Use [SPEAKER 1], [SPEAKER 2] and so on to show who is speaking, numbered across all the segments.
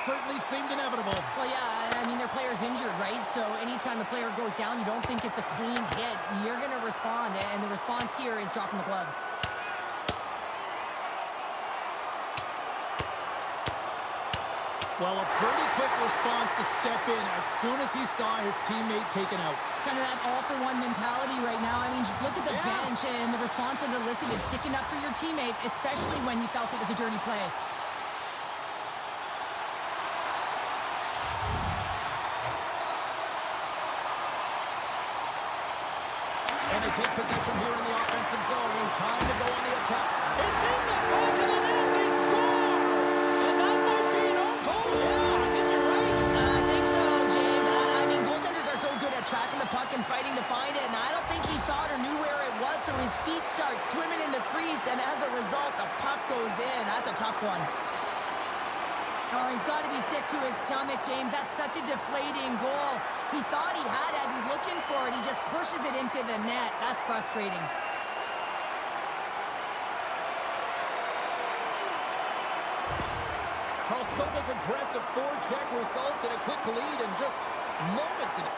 [SPEAKER 1] certainly seemed inevitable.
[SPEAKER 2] Well, yeah, I mean, their player's injured, right? So anytime a player goes down, you don't think it's a clean hit. You're going to respond, and the response here is dropping the gloves.
[SPEAKER 1] Well, a pretty quick response to step in as soon as he saw his teammate taken out.
[SPEAKER 2] It's kind of that all-for-one mentality right now. I mean, just look at the bench and the response it elicited, sticking up for your teammate, especially when you felt it was a dirty play.
[SPEAKER 1] And they take possession here in the offensive zone. Time to go on the attack. It's in the back of the net. They score! And that might be an own goal. Yeah, I think you're right.
[SPEAKER 2] I think so, James. I mean, goaltenders are so good at tracking the puck and fighting to find it, and I don't think he saw it or knew where it was, so his feet start swimming in the crease, and as a result, the puck goes in. That's a tough one. Oh, he's got to be sick to his stomach, James. That's such a deflating goal. He thought he had as he's looking for it. He just pushes it into the net. That's frustrating.
[SPEAKER 1] Karlskoga's aggressive forecheck results in a quick lead in just moments in it.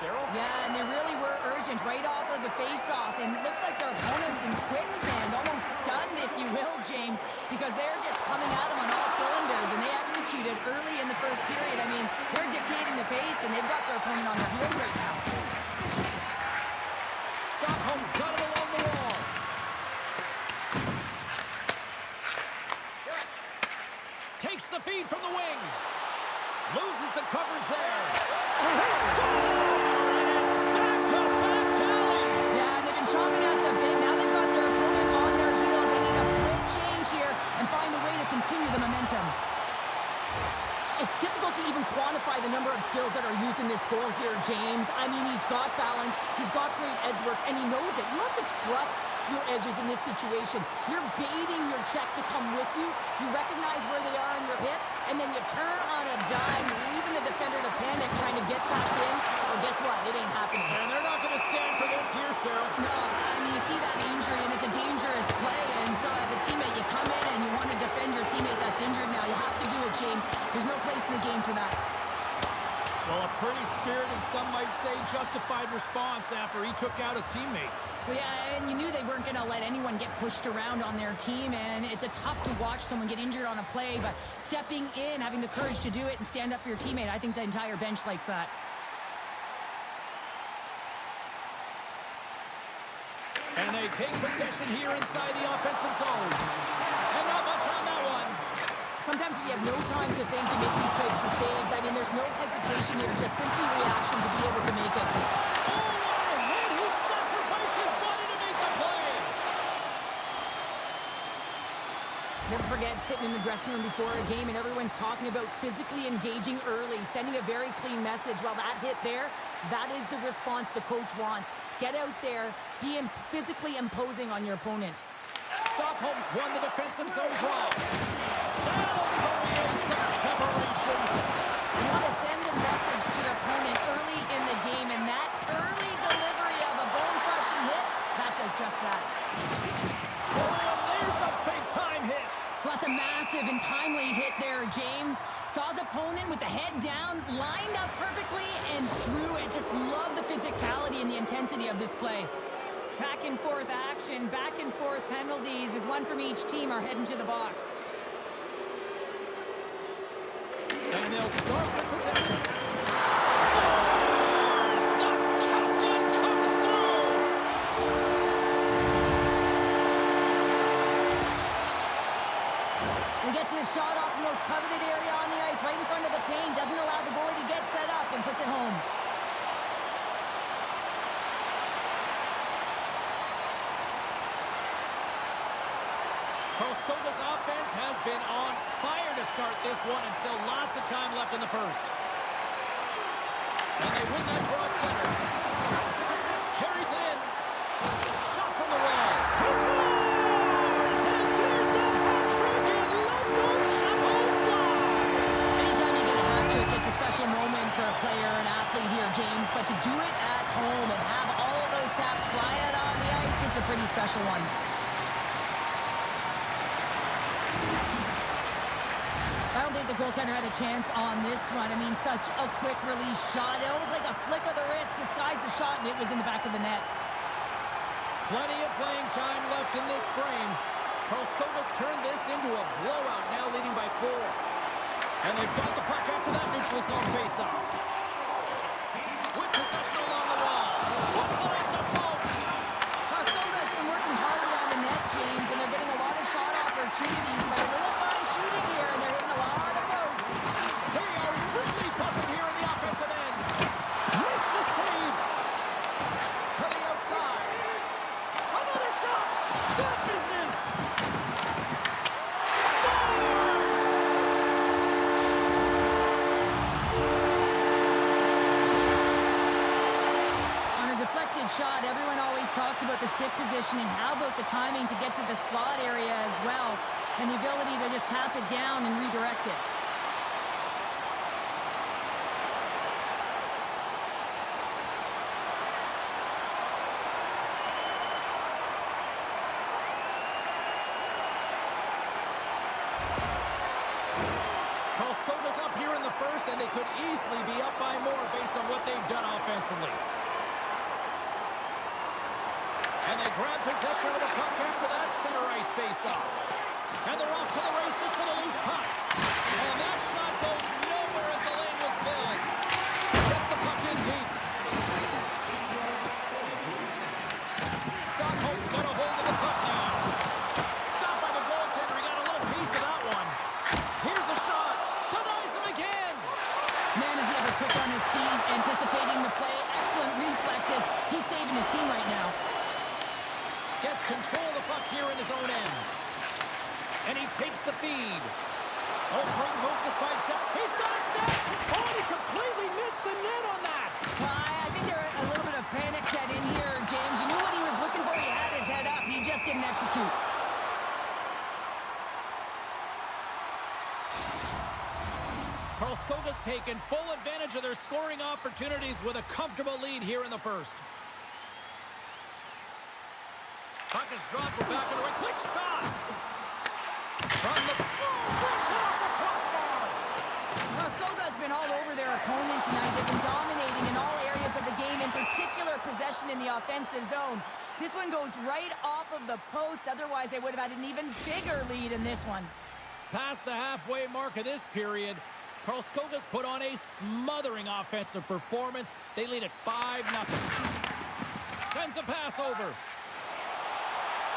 [SPEAKER 2] Yeah, and they really were urgent right off of the face-off, and it looks like their opponents in quicksand, almost stunned, if you will, James, because they're just coming at them on all cylinders, and they executed early in the first period. I mean, they're dictating the pace, and they've got their opponent on their heels right now.
[SPEAKER 1] Stockholm's got it along the wall. Takes the feed from the wing. Loses the coverage there. They score! And it's back-to-back tallies!
[SPEAKER 2] Yeah, they've been chomping at the bit. Now they've got their opponent on their heels. They need a quick change here and find a way to continue the momentum. It's difficult to even quantify the number of skills that are used in this goal here, James. I mean, he's got balance, he's got great edge work, and he knows it. You have to trust your edges in this situation. You're baiting your check to come with you. You recognize where they are on your hip, and then you turn on a dime, leaving the defender to panic, trying to get back in. Well, guess what? It ain't happening.
[SPEAKER 1] And they're not going to stand for this here, Cheryl.
[SPEAKER 2] No, I mean, you see that injury, and it's a dangerous play, and so as a teammate, you come in and you want to defend your teammate that's injured now. You have to do it, James. There's no place in the game for that.
[SPEAKER 1] Well, a pretty spirited, some might say justified response after he took out his teammate.
[SPEAKER 2] Well, yeah, and you knew they weren't going to let anyone get pushed around on their team, and it's a tough to watch someone get injured on a play, but stepping in, having the courage to do it and stand up for your teammate, I think the entire bench likes that.
[SPEAKER 1] And they take possession here inside the offensive zone. And not much on that one.
[SPEAKER 2] Sometimes when you have no time to think, you make these types of saves. I mean, there's no hesitation here, just simply reaction to be able to make it.
[SPEAKER 1] Oh, what a hit! He sacrificed his body to make the play!
[SPEAKER 2] Never forget sitting in the dressing room before a game and everyone's talking about physically engaging early, sending a very clean message. Well, that hit there, that is the response the coach wants. Get out there, be physically imposing on your opponent.
[SPEAKER 1] Stockholm's won the defensive zone draw. That'll create some separation.
[SPEAKER 2] You want to send a message to your opponent early in the game, and that early delivery of a bone-crushing hit, that does just that.
[SPEAKER 1] Oh, and there's a big-time hit.
[SPEAKER 2] Well, that's a massive and timely hit there, James. Saw his opponent with the head down, lined up perfectly, and threw it. Just love the physicality and the intensity of this play. Back and forth action, back and forth penalties as one from each team are heading to the box.
[SPEAKER 1] And they'll start with possession. Scores! The captain comes through!
[SPEAKER 2] He gets his shot off the most coveted area on the ice, right in front of the paint, doesn't allow the goalie to get set up, and puts it home.
[SPEAKER 1] Karlskoga's offense has been on fire to start this one, and still lots of time left in the first. And they win that draw at center. Carries it in. Shot from the wall. He scores! And there's the hat trick, and let those shovels fly!
[SPEAKER 2] Anytime you get a hat trick, it's a special moment for a player, an athlete here, James. But to do it at home and have all of those caps fly out on the ice, it's a pretty special one. I don't think the goaltender had a chance on this one. I mean, such a quick release shot. It was like a flick of the wrist, disguised the shot, and it was in the back of the net.
[SPEAKER 1] Plenty of playing time left in this frame. Karlskoga's turned this into a blowout, now leading by 4. And they've got the puck after that neutral zone faceoff. With possession along the wall. Puts it off the post.
[SPEAKER 2] Karlskoga's been working hard around the net, James, and they're getting a lot of shot opportunities, but a little fine shooting here, and they're hitting a lot of posts.
[SPEAKER 1] They are really buzzing here in the offensive end. Makes the save. To the outside. Another shot. That misses. Scores!
[SPEAKER 2] On a deflected shot, everyone always talks about the stick positioning. How about the timing to get to the slot area as well, and the ability to just tap it down and redirect it.
[SPEAKER 1] Karlskoga's up here in the first, and they could easily be up by more based on what they've done offensively. And they grab possession of the puck after that center ice face-off. And they're off to the races for the loose puck. And that shot goes nowhere as the lane was filled. Gets the puck in deep. Stockholm's got a hold of the puck now. Stopped by the goaltender. He got a little piece of that one. Here's a shot. Denies him again.
[SPEAKER 2] Man, is he ever quick on his feet, anticipating the play. Excellent reflexes. He's saving his team right now.
[SPEAKER 1] Gets control of the puck here in his own end. And he takes the feed. Oh, great move to sidestep. He's got a step. Oh, and he completely missed the net on that.
[SPEAKER 2] I think there a little bit of panic set in here, James. You knew what he was looking for. He had his head up. He just didn't execute.
[SPEAKER 1] Karlskoga's taken full advantage of their scoring opportunities with a comfortable lead here in the first. Puck is dropped. We're back into a quick shot. From the... brings it off the crossbar.
[SPEAKER 2] Karlskoga's been all over their opponent tonight. They've been dominating in all areas of the game, in particular possession in the offensive zone. This one goes right off of the post. Otherwise, they would have had an even bigger lead in this one.
[SPEAKER 1] Past the halfway mark of this period, Karlskoga's put on a smothering offensive performance. They lead at 5-0. Sends a pass over.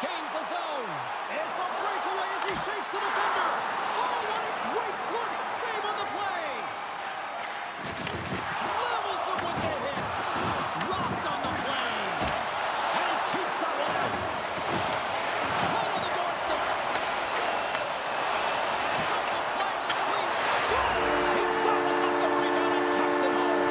[SPEAKER 1] Gains the zone. It's a breakaway as he shakes the defender. Oh, what a great glove save on the play. Levels him with the hit. Rocked on the play. And he keeps that one out. Right on the doorstep. Just applying the screen. Scores. He gobbles up the rebound and tucks it home.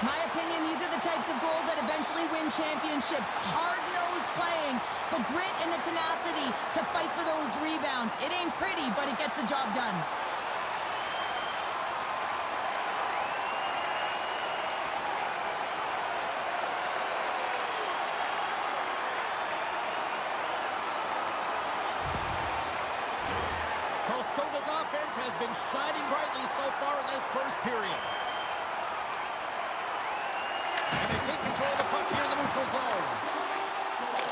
[SPEAKER 2] My opinion, these are the types of goals that eventually win championships. Hard-nosed playing, the grit and the tenacity to fight for those rebounds. It ain't pretty, but it gets the job done.
[SPEAKER 1] Karlskoga's offense has been shining brightly so far in this first period. And they take control of the puck here in the neutral zone.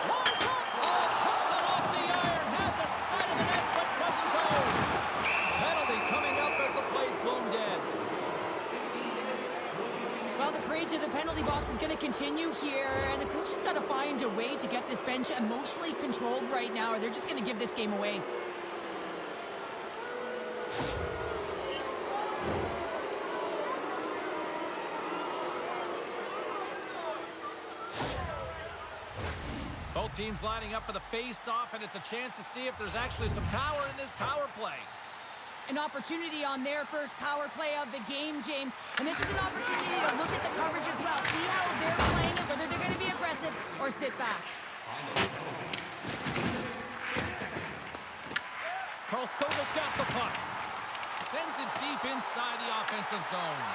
[SPEAKER 1] Lines up! Oh, puts it off the iron. Had the side of the net, but doesn't go. Penalty coming up as the play's blown dead.
[SPEAKER 2] Well, Well, the parade to the penalty box is going to continue here, and the coach has got to find a way to get this bench emotionally controlled right now, or they're just going to give this game away.
[SPEAKER 1] Both teams lining up for the face-off, and it's a chance to see if there's actually some power in this power play.
[SPEAKER 2] An opportunity on their first power play of the game, James. And this is an opportunity to look at the coverage as well. See how they're playing it, whether they're going to be aggressive or sit back.
[SPEAKER 1] Karlskoga's got the puck. Sends it deep inside the offensive zone.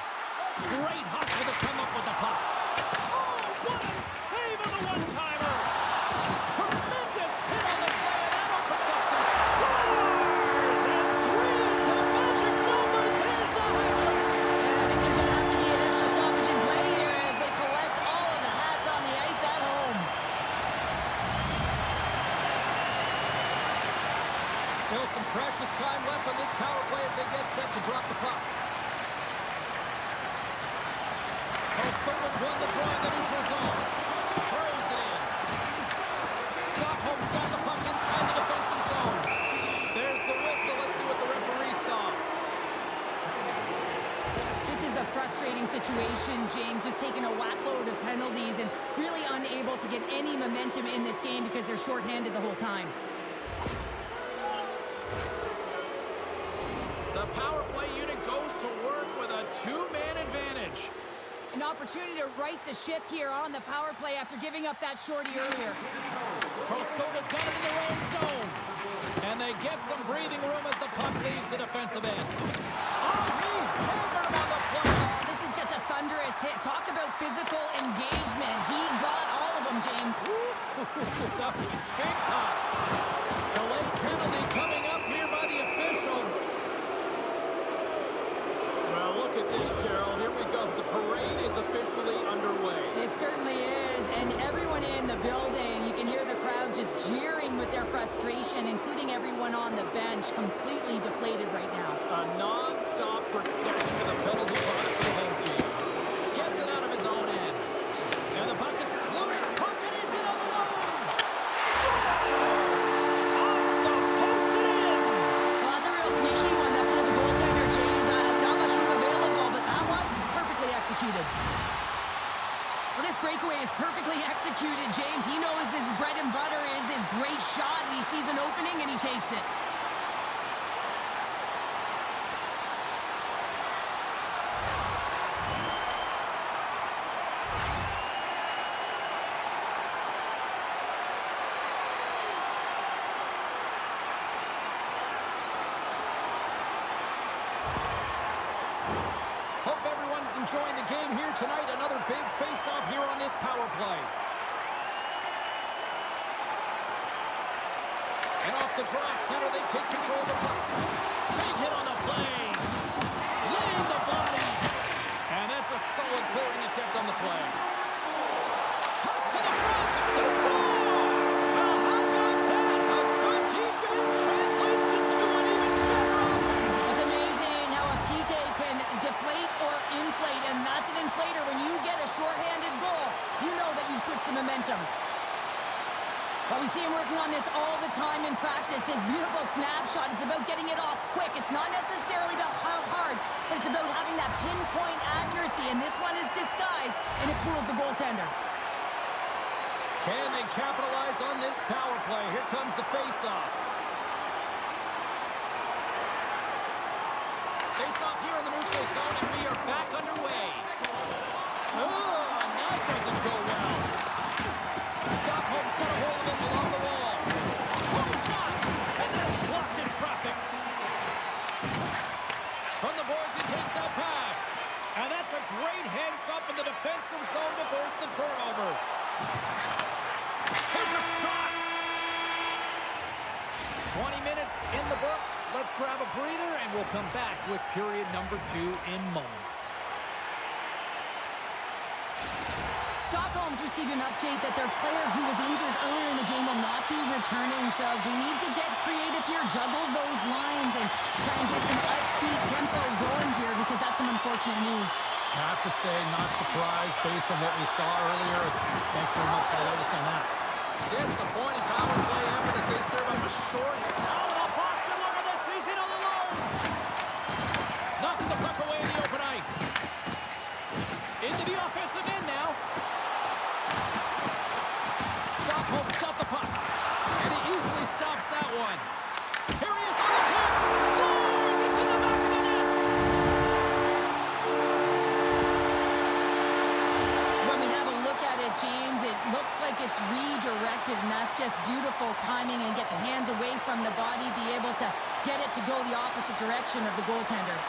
[SPEAKER 1] Great hustle to come up with the puck. Oh, what a save on the one-timer! Tremendous hit on the play, and that opens up some scores! And three is the magic number. There's the hat trick.
[SPEAKER 2] And I think there's going to have to be an extra stoppage in play here as they collect all of the hats on the ice at home.
[SPEAKER 1] Still some precious time left on this power play as they get set to drop the puck. Karlskoga's won the draw in the neutral zone. Throws it in. Stockholm's got the puck inside the defensive zone. There's the whistle. Let's see what the referee saw.
[SPEAKER 2] This is a frustrating situation, James, just taking a whackload of penalties and really unable to get any momentum in this game because they're shorthanded the whole time.
[SPEAKER 1] The power play unit goes to work with a two-man advantage.
[SPEAKER 2] An opportunity to right the ship here on the power play after giving up that shorty earlier.
[SPEAKER 1] Karlskoga's got him in their own zone. And they get some breathing room as the puck leaves the defensive end. Oh, he hovered him on the play.
[SPEAKER 2] Oh, this is just a thunderous hit. Talk about physical engagement. He got all of them, James.
[SPEAKER 1] That was big time. Delayed penalty coming up here by the official. Well, look at this, Cheryl. Here we go. The parade is officially underway.
[SPEAKER 2] It certainly is, and everyone in the building, you can hear the crowd just jeering with their frustration, including everyone on the bench, completely deflated right now.
[SPEAKER 1] A non-stop procession to the penalty box for the home team. Gets it out of his own end. And the puck is loose. Puck and he's in alone. Scores! Off the post and in.
[SPEAKER 2] Well, that's a real sneaky one that pulled the goaltender, James. Not much room available, but that one, perfectly executed. Well, this breakaway is perfectly executed, James. He knows his bread and butter is his great shot, and he sees an opening, and he takes it.
[SPEAKER 1] Hope everyone's enjoying the game here tonight. Another big face-off here on this power play. And off the draw at center, they take control of the puck. Big hit on the play. Laying the body. And that's a solid clearing attempt on the play. Cuts to the front. They score! Well, how about that? A good defense translates to two and even better offense.
[SPEAKER 2] It's amazing how a PK can deflate or inflate, and that's an inflator. When you get a shorthanded goal, you know that you switch the momentum. But we see him working on this all the time in practice. His beautiful snapshot is about getting it off quick. It's not necessarily about how hard, but it's about having that pinpoint accuracy, and this one is disguised, and it fools the goaltender.
[SPEAKER 1] Can they capitalize on this power play? Here comes the face-off. Face-off here in the neutral zone, and we are back underway. Oh, and that doesn't go well. Stockholm's got a hold of him along the wall. Point shot, and that's blocked in traffic. From the boards, he takes that pass. And that's a great heads-up in the defensive zone to force the turnover. Here's a shot. 20 minutes in the books. Let's grab a breather, and we'll come back with period number 2 in moments.
[SPEAKER 2] Stockholm's received an update that their player who was injured earlier in the game will not be returning, so they need to get creative here, juggle those lines, and try and get some upbeat tempo going here because that's some unfortunate news.
[SPEAKER 1] I have to say, not surprised based on what we saw earlier. Thanks very much for the latest on that.
[SPEAKER 3] Disappointing power play effort as they serve up a short hit.
[SPEAKER 1] Oh, the boxer look at this. He's in all alone. Knocks the puck away in the open ice. Into the offensive end now. Stop the puck. And he easily stops that one. Here he is on the tip. Scores! It's in the back of the net.
[SPEAKER 2] When we have a look at it, James, it looks like it's redirected, and that's just beautiful timing and get the hands away from the body, be able to get it to go the opposite direction of the goaltender.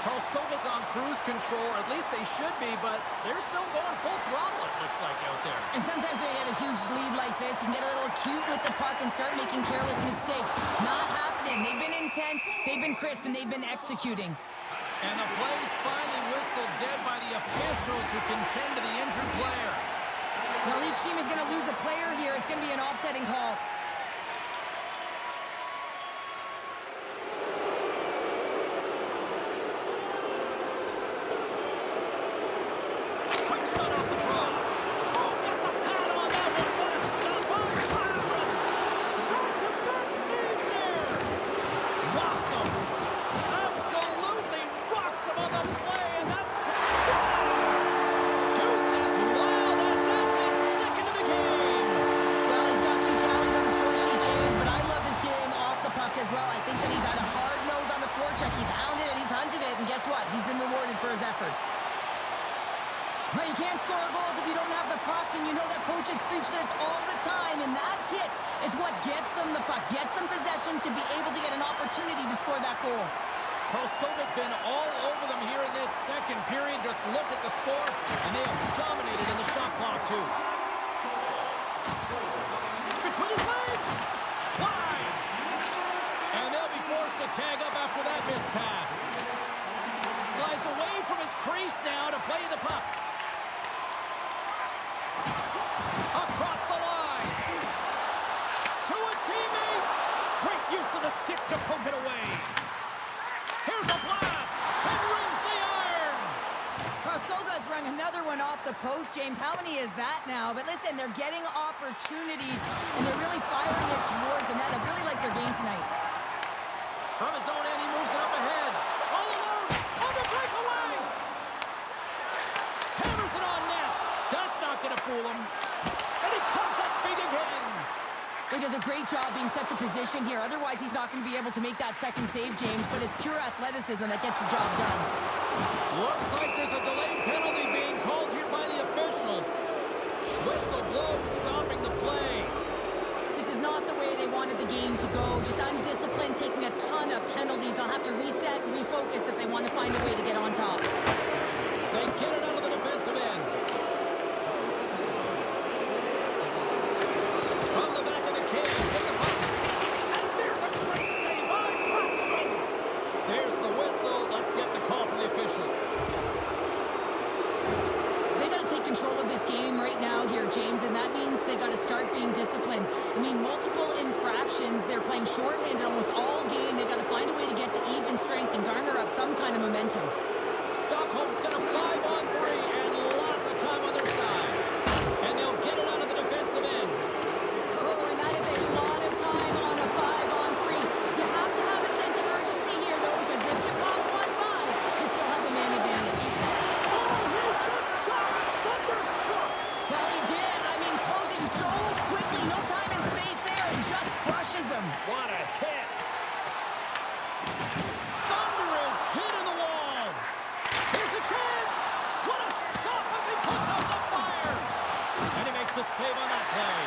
[SPEAKER 1] Karlskoga's on cruise control, or at least they should be, but they're still going full throttle, it looks like, out there.
[SPEAKER 2] And sometimes when you get a huge lead like this, you can get a little cute with the puck and start making careless mistakes. Not happening. They've been intense, they've been crisp, and they've been executing.
[SPEAKER 1] And the play's finally whistled dead by the officials who contend to the injured player.
[SPEAKER 2] Well, each team is going to lose a player here. It's going to be an offsetting call.
[SPEAKER 1] Quick shot off the draw. Oh, gets a pad on that one. What a stop by Klundstrom. Back-to-back saves there. Rocks him. Absolutely rocks him on the play, and that's scores. Deuces wild as that's his second of the game.
[SPEAKER 2] Well, he's got 2 tallies on the score sheet, James, but I love his game off the puck as well. I think that he's had a hard nose on the forecheck. He's hounded it, he's hunted it, and guess what? He's been rewarded for his efforts. Well, you can't score goals if you don't have the puck, and you know that coaches preach this all the time, and that hit is what gets them the puck, gets them possession to be able to get an opportunity to score that goal.
[SPEAKER 1] Karlskoga's been all over them here in this second period. Just look at the score, and they have dominated in the shot clock, too. Between his legs! Wide! And they'll be forced to tag up after that missed pass. Slides away from his crease now to play the puck. Across the line. To his teammate. Great use of the stick to poke it away. Here's a blast. And rings the iron.
[SPEAKER 2] Karlskoga's rung another one off the post, James. How many is that now? But listen, they're getting opportunities, and they're really firing it towards the net. I really like their game tonight.
[SPEAKER 1] From his own end, he moves it up ahead. All alone. On the breakaway. Hammers it on net. That's not going to fool him. And he comes up big again.
[SPEAKER 2] He does a great job being set to position here. Otherwise, he's not going to be able to make that second save, James. But it's pure athleticism that gets the job done.
[SPEAKER 1] Looks like there's a delayed penalty being called here by the officials. Whistle blows, stopping the play.
[SPEAKER 2] This is not the way they wanted the game to go. Just undisciplined, taking a ton of penalties. They'll have to reset and refocus if they want to find a way to get on top.
[SPEAKER 1] They get it out of the defensive end. From the back of the cage with the puck. And there's a great save by Klundstrom. There's the whistle. Let's get the call from the officials.
[SPEAKER 2] They got to take control of this game right now here, James, and that means they got to start being disciplined. I mean, multiple infractions. They're playing shorthanded almost all game. They got to find a way to get to even strength and garner up some kind of momentum.
[SPEAKER 1] Stockholm's got a 5-on-3 and lots of time on their side. And they'll get it out of the defensive end.
[SPEAKER 2] Oh, and that is a lot of time on a 5-on-3. You have to have a sense of urgency here, though, because if you pop one by, you still have the man advantage.
[SPEAKER 1] Oh, he just got thunderstruck.
[SPEAKER 2] Well, he did. I mean, closing so quickly. No time and space there, and just crushes him.
[SPEAKER 1] What a hit. Thunderous hit in the wall. Here's a chance. What a stop as he puts out the fire. And he makes the save on that play.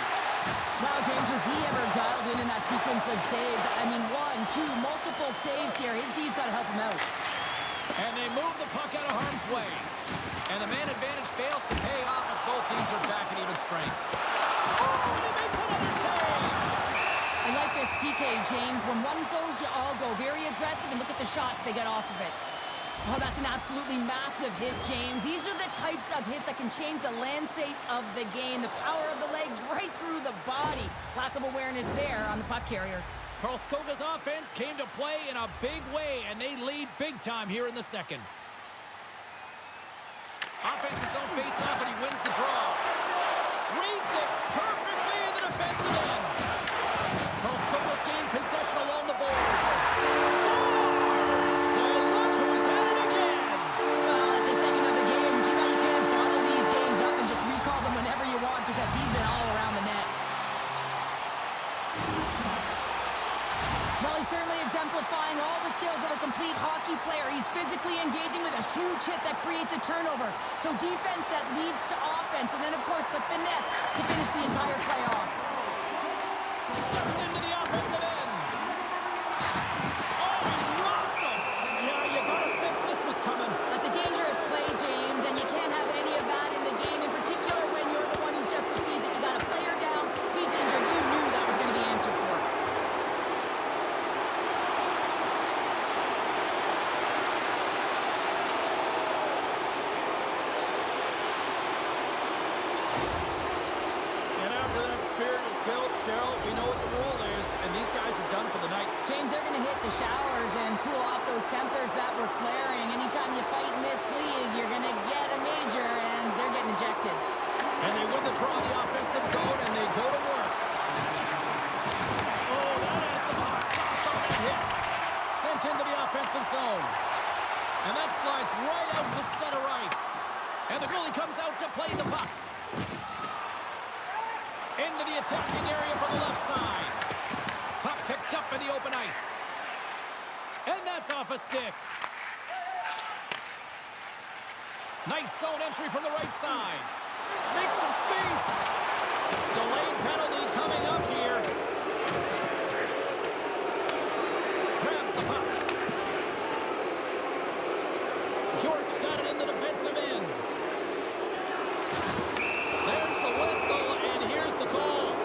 [SPEAKER 2] Wow, James, was he ever dialed in that sequence of saves? I mean, 1, 2, multiple saves here. His D's got to help him out.
[SPEAKER 1] And they move the puck out of harm's way. And the man advantage fails to pay off as both teams are back at even strength. Oh, and he makes another save.
[SPEAKER 2] I like this PK, James. When one goes, you all go. Very aggressive, and look at the shots they get off of it. Oh, that's an absolutely massive hit, James. These are the types of hits that can change the landscape of the game. The power of the legs right through the body. Lack of awareness there on the puck carrier.
[SPEAKER 1] Karlskoga's offense came to play in a big way, and they lead big time here in the second. Offensive zone face-off, and he wins the draw. Reads it perfectly in the defensive end. Karlskogas gained possession along the boards. Scores! And look who's at it again.
[SPEAKER 2] Well, it's the second of the game. Too bad you can't bottle these games up and just recall them whenever you want because he's been all around the net. Well, he's certainly exemplifying all the skills of a complete hockey player. He's physically engaging with a huge hit that creates a turnover. So defense that leads to offense, and then, of course, the finesse to finish the entire play off.
[SPEAKER 1] Steps into the offensive end. Oh, he rocked him. Yeah, you gotta sense this was coming.
[SPEAKER 2] That's a dangerous play, James, and you can't have any of that in the game, in particular when you're the one who's just received it. You got a player down, he's injured. You knew that was going to be answered for.
[SPEAKER 1] And after that spirited tilt, Cheryl, we know what the rule is, and these guys are done for the night.
[SPEAKER 2] James, they're going to hit the showers and cool off those tempers that were flaring. Anytime you fight in this league, you're going to get a major, and they're getting ejected.
[SPEAKER 1] And they win the draw in the offensive zone, and they go to work. Oh, that adds some hot sauce on that hit. Sent into the offensive zone. And that slides right out to center ice. And the goalie comes out to play the puck. Into the attacking area from the left side. Puck picked up in the open ice. And that's off a stick. Nice zone entry from the right side. Makes some space. Delayed penalty coming up here. Grabs the puck. York's got it in the defensive end. There's the whistle, and here's the call.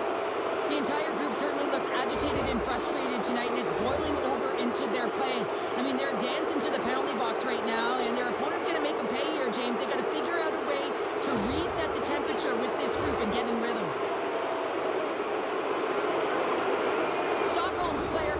[SPEAKER 2] The entire group certainly looks agitated and frustrated tonight, and it's boiling over into their play. I mean, they're dancing to the penalty box right now, and their opponent's going to make them pay here, James. They got to figure out a way to reset the temperature with this group and get in rhythm. Stockholm's player.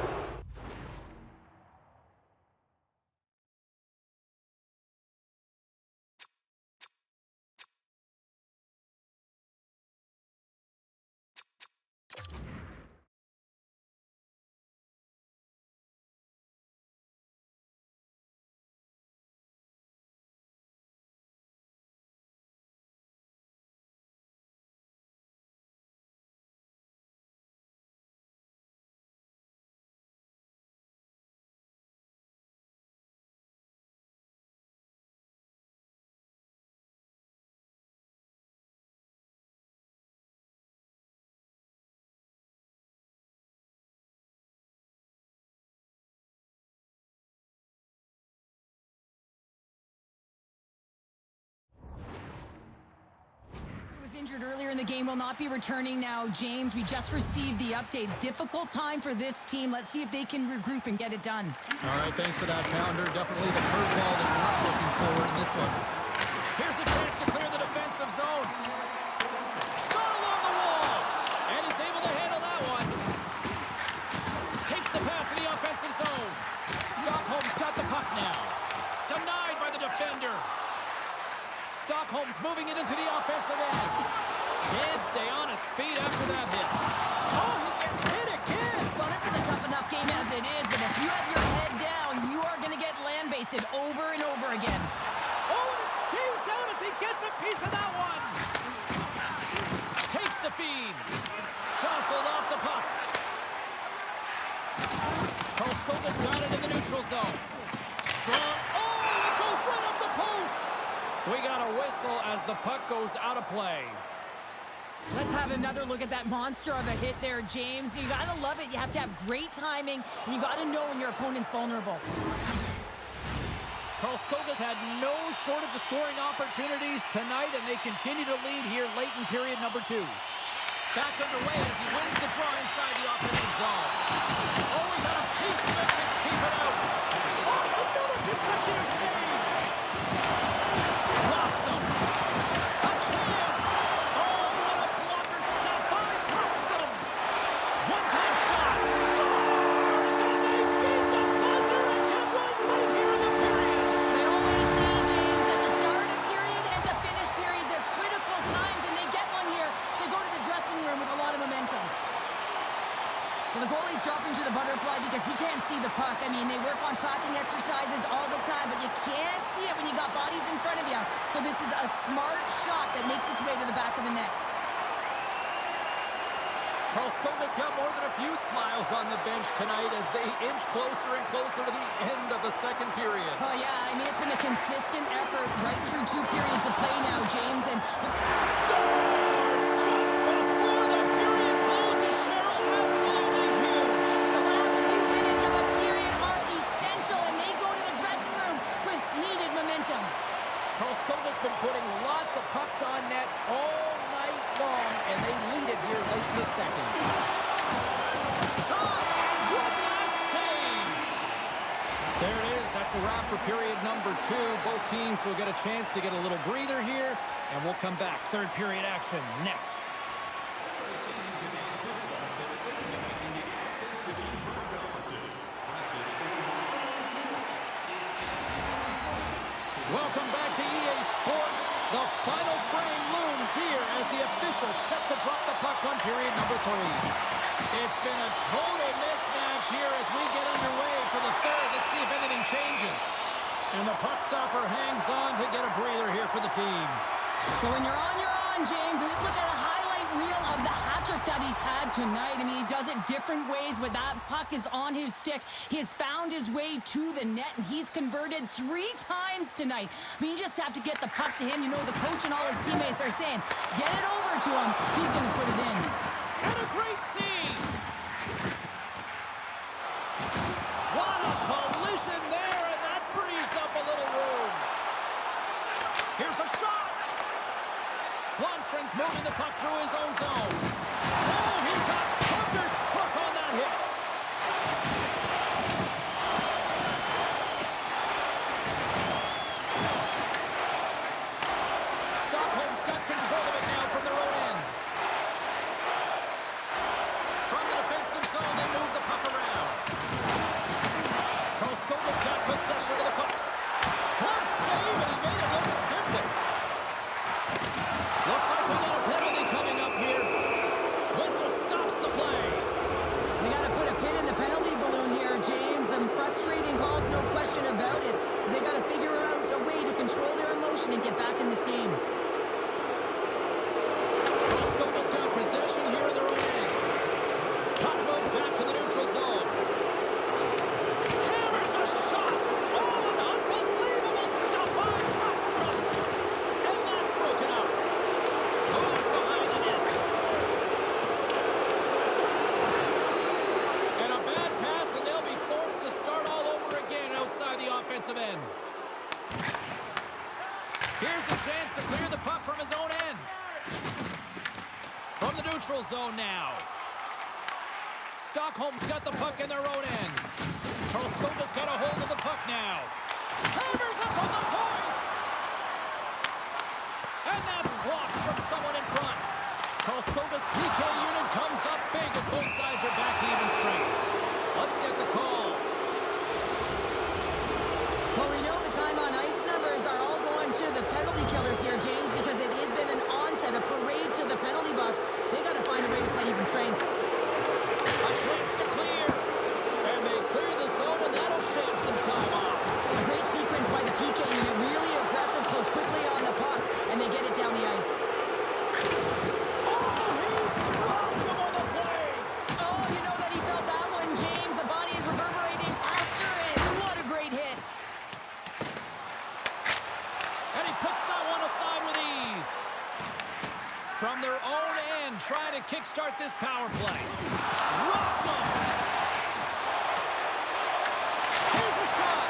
[SPEAKER 2] Injured earlier in the game, will not be returning now. James, we just received the update. Difficult time for this team. Let's see if they can regroup and get it done.
[SPEAKER 1] All right, thanks for that, Pounder. Definitely the curveball that we're not looking for in this one. Here's a chance to clear the defensive zone. Shot along the wall. And he's able to handle that one. Takes the pass in the offensive zone. Stockholm's got the puck now. Denied by the defender. Stockholm's moving it into the offensive end. Can't stay on his feet after that hit. Oh, he gets hit again.
[SPEAKER 2] Well, this is a tough enough game as it is, but if you have your head down, you are going to get land-basted over and over again.
[SPEAKER 1] Oh, and it stays out as he gets a piece of that one. Takes the feed. Jostled off the puck. Karlskoga's got it in the neutral zone. Strong. Oh, it goes right up the post. We got a whistle as the puck goes out of play.
[SPEAKER 2] Let's have another look at that monster of a hit there, James. You got to love it. You have to have great timing, and you got to know when your opponent's vulnerable.
[SPEAKER 1] Karlskoga's had no shortage of scoring opportunities tonight, and they continue to lead here late in period number 2. Back underway as he wins the draw inside the offensive zone. Oh, he got a piece of it to keep it out. Oh, it's another consecutive save. Blocks him. A chance. Oh, what a blocker stop by Buxton. One-time shot. Scores, and they beat the buzzer and can run right here in the period.
[SPEAKER 2] They always say, James, that to start a period and to see the puck. I mean, they work on tracking exercises all the time, but you can't see it when you got bodies in front of you. So this is a smart shot that makes its way to the back of the net.
[SPEAKER 3] Karlskoga's got more than a few smiles on the bench tonight as they inch closer and closer to the end of the second period.
[SPEAKER 2] Oh, yeah, I mean, it's been a consistent effort right through 2 periods of play now, James. And
[SPEAKER 3] Scores just before the period closes, Cheryl. Absolutely huge.
[SPEAKER 2] the last few minutes of a period are essential, and they go to the dressing room with needed momentum.
[SPEAKER 3] Karlskoga's been putting lots of pucks on net all night long, and they lead it here late in the second. Shot, and one last save.
[SPEAKER 1] There it is. That's a wrap for period number 2. Both teams will get a chance to get a little breather here, and we'll come back. Third period action next. Welcome back to EA Sports. The final frame looms here as the officials set to drop the puck on period number 3. It's been a total mismatch here as we get underway for the third. Let's see if anything changes. And the puck stopper hangs on to get a breather here for the team.
[SPEAKER 2] But when you're on, James. And just look at a highlight reel of the hat-trick that he's had tonight. I mean, he does it different ways when that puck is on his stick. He has found his way to the net, and he's converted 3 times tonight. I mean, you just have to get the puck to him. You know, the coach and all his teammates are saying, get it over to him. He's going to put it in.
[SPEAKER 1] And a great save! What a collision there, and that frees up a little room. Here's a shot! Blomstrom's moving the puck through his own zone. Oh, he got thunderstruck on that hit. Stockholm's got control of it now from their own end. From the defensive zone, they move the puck around. Karlskoga's got possession of the puck. Close save, and he made it look simple. Looks like we got a penalty coming up here. Whistle stops the play.
[SPEAKER 2] We got to put a pin in the penalty balloon here, James. The frustrating calls, no question about it. They got to figure out a way to control their emotion and get back in this game.
[SPEAKER 1] Karlskoga's got possession here in their own end. Puck moved back to the neutral zone. Hammers a shot. Oh, an unbelievable stuff by Blomstrom. And that's broken up. Moves behind the net. And a bad pass, and they'll be forced to start all over again outside the offensive end. Here's a chance to clear the puck from his own end. From the neutral zone now. Stockholm's got the puck in their own end. Karlskoga's got a hold of the puck now. Hammers up on the point! And that's blocked from someone in front. Karlskoga's PK unit comes up big as both sides are back to even strength. Let's get the call.
[SPEAKER 2] Well, we know the time on ice numbers are all going to the penalty killers here, James, because it has been an onset, a parade to the penalty box. They got to find a way to play even strength.
[SPEAKER 1] A chance to clear. And they clear the zone, and that'll shave some time off.
[SPEAKER 2] A great sequence by the PK unit, really aggressive, close quickly on the puck, and they get it down the ice.
[SPEAKER 1] Oh, he rocked him on the play.
[SPEAKER 2] Oh, you know that he felt that one, James. The body is reverberating after it. What a great hit.
[SPEAKER 1] And he puts that one aside with ease. From their own end, trying to kickstart this power play. Rocked him. Here's a shot,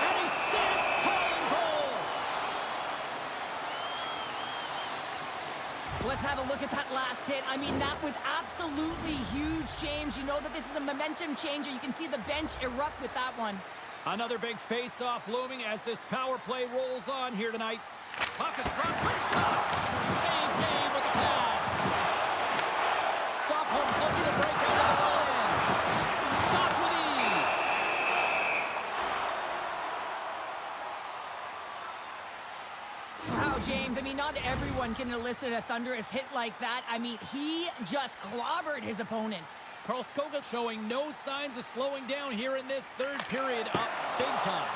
[SPEAKER 1] and he stands tall in goal.
[SPEAKER 2] Let's have a look at that last hit. I mean, that was absolutely huge, James. You know that this is a momentum changer. You can see the bench erupt with that one.
[SPEAKER 1] Another big face-off looming as this power play rolls on here tonight. Puck is dropped. Quick shot. Save made with the pad. Stockholm's looking to break out of the low end. Stopped with ease.
[SPEAKER 2] Wow, James, I mean, not everyone can elicit a thunderous hit like that. I mean, he just clobbered his opponent.
[SPEAKER 1] Karlskoga showing no signs of slowing down here in this third period, up big time.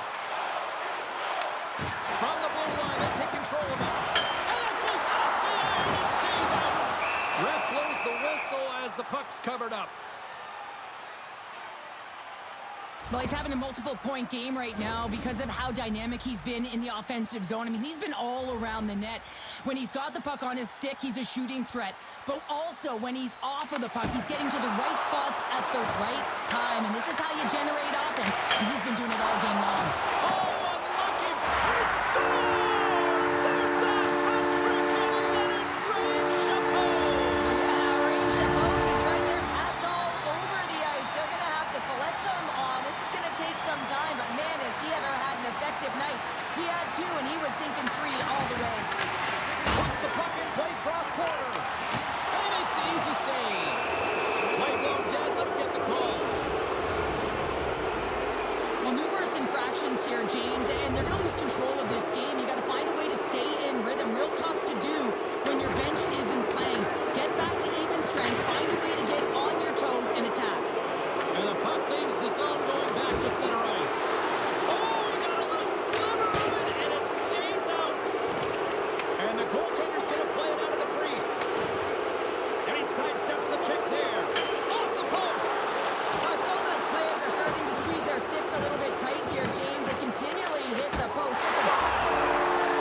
[SPEAKER 1] From the blue line, they take control of it. And it goes off the iron and stays out. Ref blows the whistle as the puck's covered up.
[SPEAKER 2] Well, he's having a multiple-point game right now because of how dynamic he's been in the offensive zone. I mean, he's been all around the net. When he's got the puck on his stick, he's a shooting threat. But also, when he's off of the puck, he's getting to the right spots at the right time. And this is how you generate offense. And he's been doing it all game long.
[SPEAKER 1] Oh, unlucky. He scores! There's the hat trick and Leonard Rain-Chapeau.
[SPEAKER 2] Yeah, Rain-Chapeau is right there. Hats all over the ice. They're going to have to collect them on. This is going to take some time, but man, has he ever had an effective night. He had 2, and he was thinking 3 all the way.
[SPEAKER 1] Puts the puck in play cross corner. And he makes the easy save. Play blown dead. Let's get the call.
[SPEAKER 2] Well, numerous infractions here, James, and they're going to lose control of this game. You got to find a way to stay in rhythm. Real tough to do when your bench isn't playing. Get back to even strength. Find a way to get on your toes and attack.
[SPEAKER 1] And the puck leaves the zone going back to center ice. Oh, he got a little sliver of it, and it stays out. And the goaltender's going to play it out of the crease. And he sidesteps the check there. Off the post.
[SPEAKER 2] Karlskoga's players are starting to squeeze their sticks a little bit tight here, James. They continually hit the post. Listen.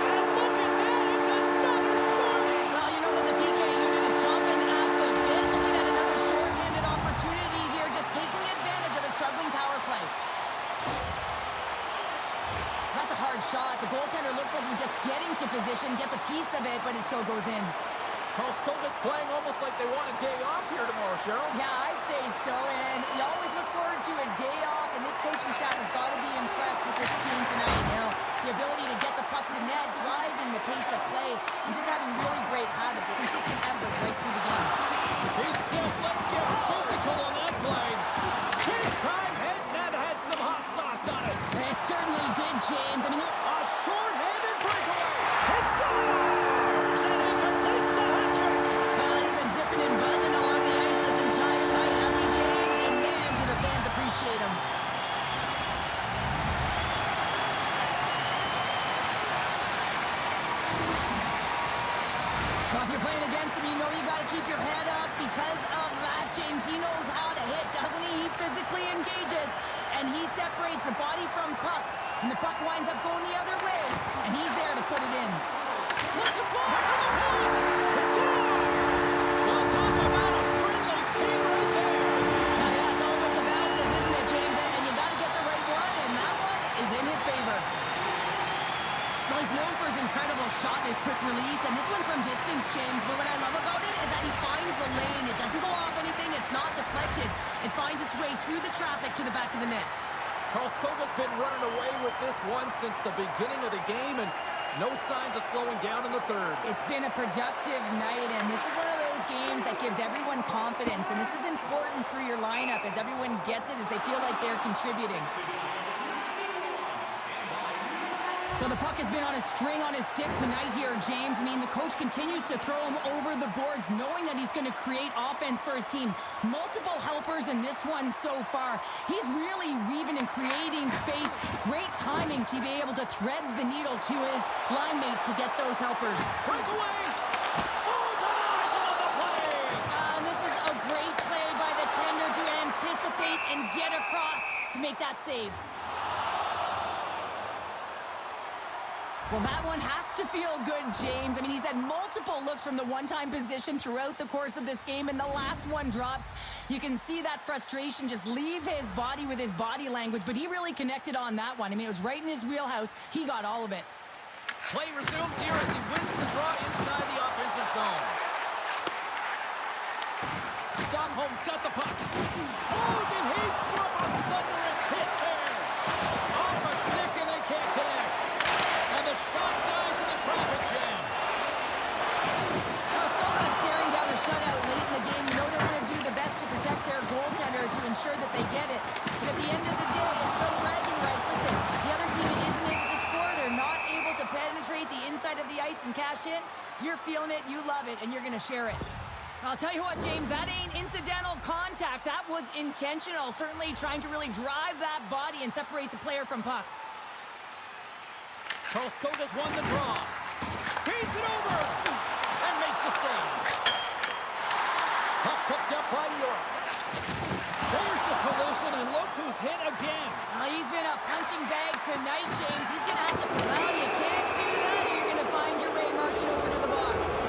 [SPEAKER 1] And look at that. It's another shorty.
[SPEAKER 2] Well, you know that the PK unit is chomping at the bit, looking at another short-handed opportunity here, just taking advantage of a struggling power play. That's a hard shot. The goaltender looks like he's just getting to position, gets a piece of it, but it still goes in.
[SPEAKER 1] Karlskoga's playing almost like they want a day off here tomorrow, Cheryl.
[SPEAKER 2] Yeah, I'd say so, and you always look forward to a day off, and this coaching staff has got to be impressed with this team tonight. You know, the ability to get the puck to net, driving the pace of play, and just having really great habits, consistent effort right through the game.
[SPEAKER 1] He says, let's get physical on that play. Big time hit, and that had some hot sauce on it.
[SPEAKER 2] It certainly did, James. I mean,
[SPEAKER 1] A short-handed breakaway. He scores! And he completes the hat trick.
[SPEAKER 2] well, he's been zipping and buzzing along the ice this entire night, hasn't he, James? And man, do the fans appreciate him. Well, if you're playing against him, you know you got to keep your head up because of that, James. He knows how to hit, doesn't he? He physically engages, and he separates the body from puck, and the puck winds up going the other way, and he's there to put it in.
[SPEAKER 1] What's the ball from the point? It scores! Well, talk about a friendly feed right there.
[SPEAKER 2] Yeah, it's all about the bounces, isn't it, James? And you got to get the right one, and that one is in his favor. Well, he's known for his incredible shot and his quick release, and this one's from distance, James. But what I love about it is that he finds the lane. It doesn't go off anything. It's not deflected. It finds its way through the traffic to the back of the net.
[SPEAKER 1] Karlskoga's been running away with this one since the beginning of the game, and no signs of slowing down in the third.
[SPEAKER 2] It's been a productive night, and this is one of those games that gives everyone confidence, and this is important for your lineup as everyone gets it, as they feel like they're contributing. Well, the puck has been on a string on his stick tonight here, James. I mean, the coach continues to throw him over the boards, knowing that he's going to create offense for his team. Multiple helpers in this one so far. He's really weaving and creating space. Great timing to be able to thread the needle to his line mates to get those helpers.
[SPEAKER 1] Breakaway! Oh, denies him on the play!
[SPEAKER 2] And this is a great play by the tender to anticipate and get across to make that save. Well, that one has to feel good, James. I mean, he's had multiple looks from the one-time position throughout the course of this game, and the last one drops. You can see that frustration just leave his body with his body language, but he really connected on that one. I mean, it was right in his wheelhouse. He got all of it.
[SPEAKER 1] Play resumes here as he wins the draw inside the offensive zone. Stockholm's got the puck. Oh, did he drop a thunderous hit there? Off a stick, and they can't connect. And the shot dies in the traffic jam.
[SPEAKER 2] Karlskoga staring down a shutout late in the game. You know they're going to do the best to protect their goaltender to ensure that they get it. But at the end of the day, it's about bragging rights. Listen, the other team isn't able to score. They're not able to penetrate the inside of the ice and cash in. You're feeling it, you love it, and you're going to share it. I'll tell you what, James, that ain't incidental contact. That was intentional. Certainly trying to really drive that body and separate the player from puck.
[SPEAKER 1] Karlskoga's won the draw. Feeds it over and makes the save. Puck picked up by York. There's the collision, and look who's hit again.
[SPEAKER 2] He's been a punching bag tonight, James. He's going to have to... Well, you can't do that, or you're going to find your way marching over to the box.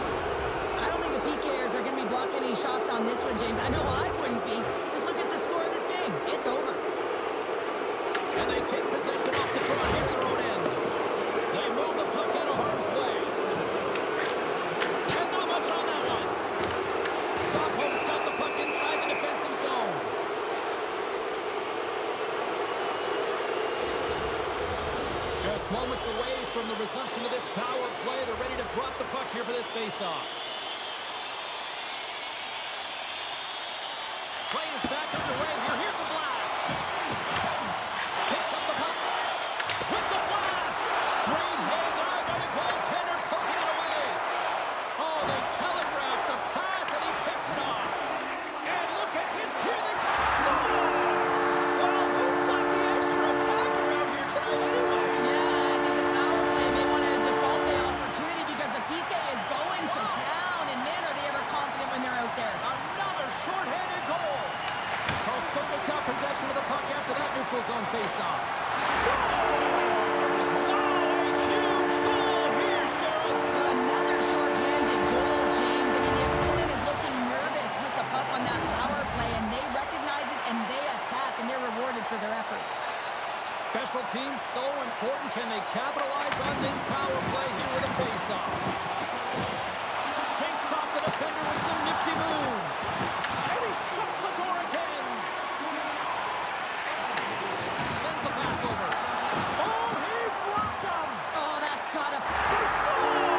[SPEAKER 2] I don't think the PKers are going to be blocking any shots on this one, James. I know I wouldn't be. Just look at the score of this game. It's over.
[SPEAKER 1] And they take possession off the draw near their own end. They move the puck out of harm's way. And not much on that one. Stockholm's got the puck inside the defensive zone. Just moments away from the resumption of this power play. They're ready to drop the puck here for this faceoff. Play is back underway here. Here's a blast. Picks up the puck. With the blast. Great hit there by the goaltender, poking it away. Oh, they telegraphed the pass, and he picks it off. And look at this. Here they go. Scores! Well, who's got the extra attacker out here tonight anyways?
[SPEAKER 2] Yeah, I think the power play may want to default the opportunity because the PK is going to town. And man, are they ever confident when they're out there.
[SPEAKER 1] Another shorthanded goal. Karlskoga's got possession of the puck after that neutral zone faceoff. Scores! Wow, a huge goal here, Cheryl.
[SPEAKER 2] Another short-handed goal, James. I mean, the opponent is looking nervous with the puck on that power play, and they recognize it, and they attack, and they're rewarded for their efforts.
[SPEAKER 1] Special teams so important. Can they capitalize on this power play here with a faceoff? Shakes off the defender with some nifty moves. And he shuts the door again. Sends the pass over. Oh, he blocked him.
[SPEAKER 2] Oh, that's got to...
[SPEAKER 1] They score!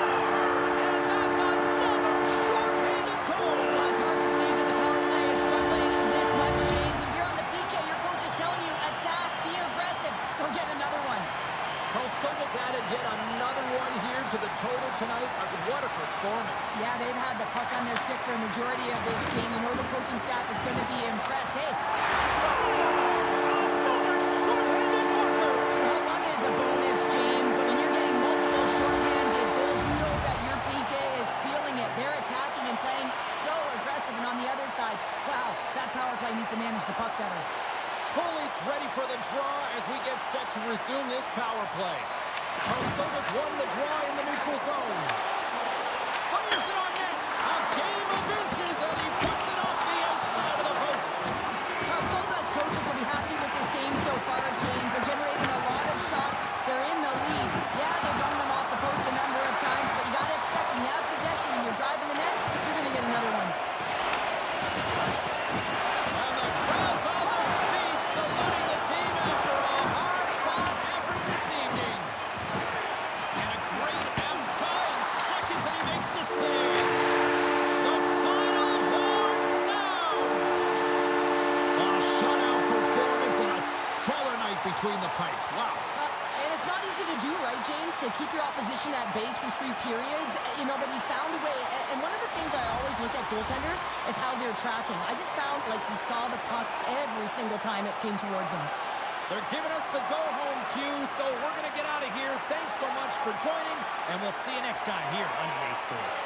[SPEAKER 1] And that's another short-handed goal.
[SPEAKER 2] Well, it's hard to believe that the power play is struggling this much, James. If you're on the PK, your coach is telling you, attack, be aggressive, go get another one.
[SPEAKER 1] Karlskoga's added yet another one here to the total tonight. What a performance.
[SPEAKER 2] Yeah, they've had the puck on their stick for a majority of this game. You know the coaching staff is going to be impressed. Hey,
[SPEAKER 1] Scores! Another short-handed marker.
[SPEAKER 2] well, one is a bonus, James, but when you're getting multiple short-handed goals, you know that your PK is feeling it. They're attacking and playing so aggressive, and on the other side, wow, that power play needs to manage the puck better.
[SPEAKER 1] Pulley's ready for the draw as we get set to resume this power play. Karlskoga's won the draw in the neutral zone. Fires it on net. A game of inches, and he puts it off the outside of the post.
[SPEAKER 2] Karlskoga's coaches will be happy with this game so far, James. They're generating a lot of shots. They're in the lead. Yeah, they've run them off the post a number of times, but you got to expect when you have possession and you're driving the net, you're going to get another one.
[SPEAKER 1] And the crowd's on their feet, saluting the team after a hard-fought effort this evening. And a great dying seconds, and he makes the save. The final horn sounds. A shutout performance and a stellar night between the pipes. Wow.
[SPEAKER 2] And it's not easy to do, right, James, to keep your opposition at bay through 3 periods, but he found a way. And one of the things I always look at goaltenders is how they're tracking. I just found like he saw the puck every single time it came towards him.
[SPEAKER 1] They're giving us the go-home cue, so we're going to get out of here. Thanks so much for joining, and we'll see you next time here on EA Sports.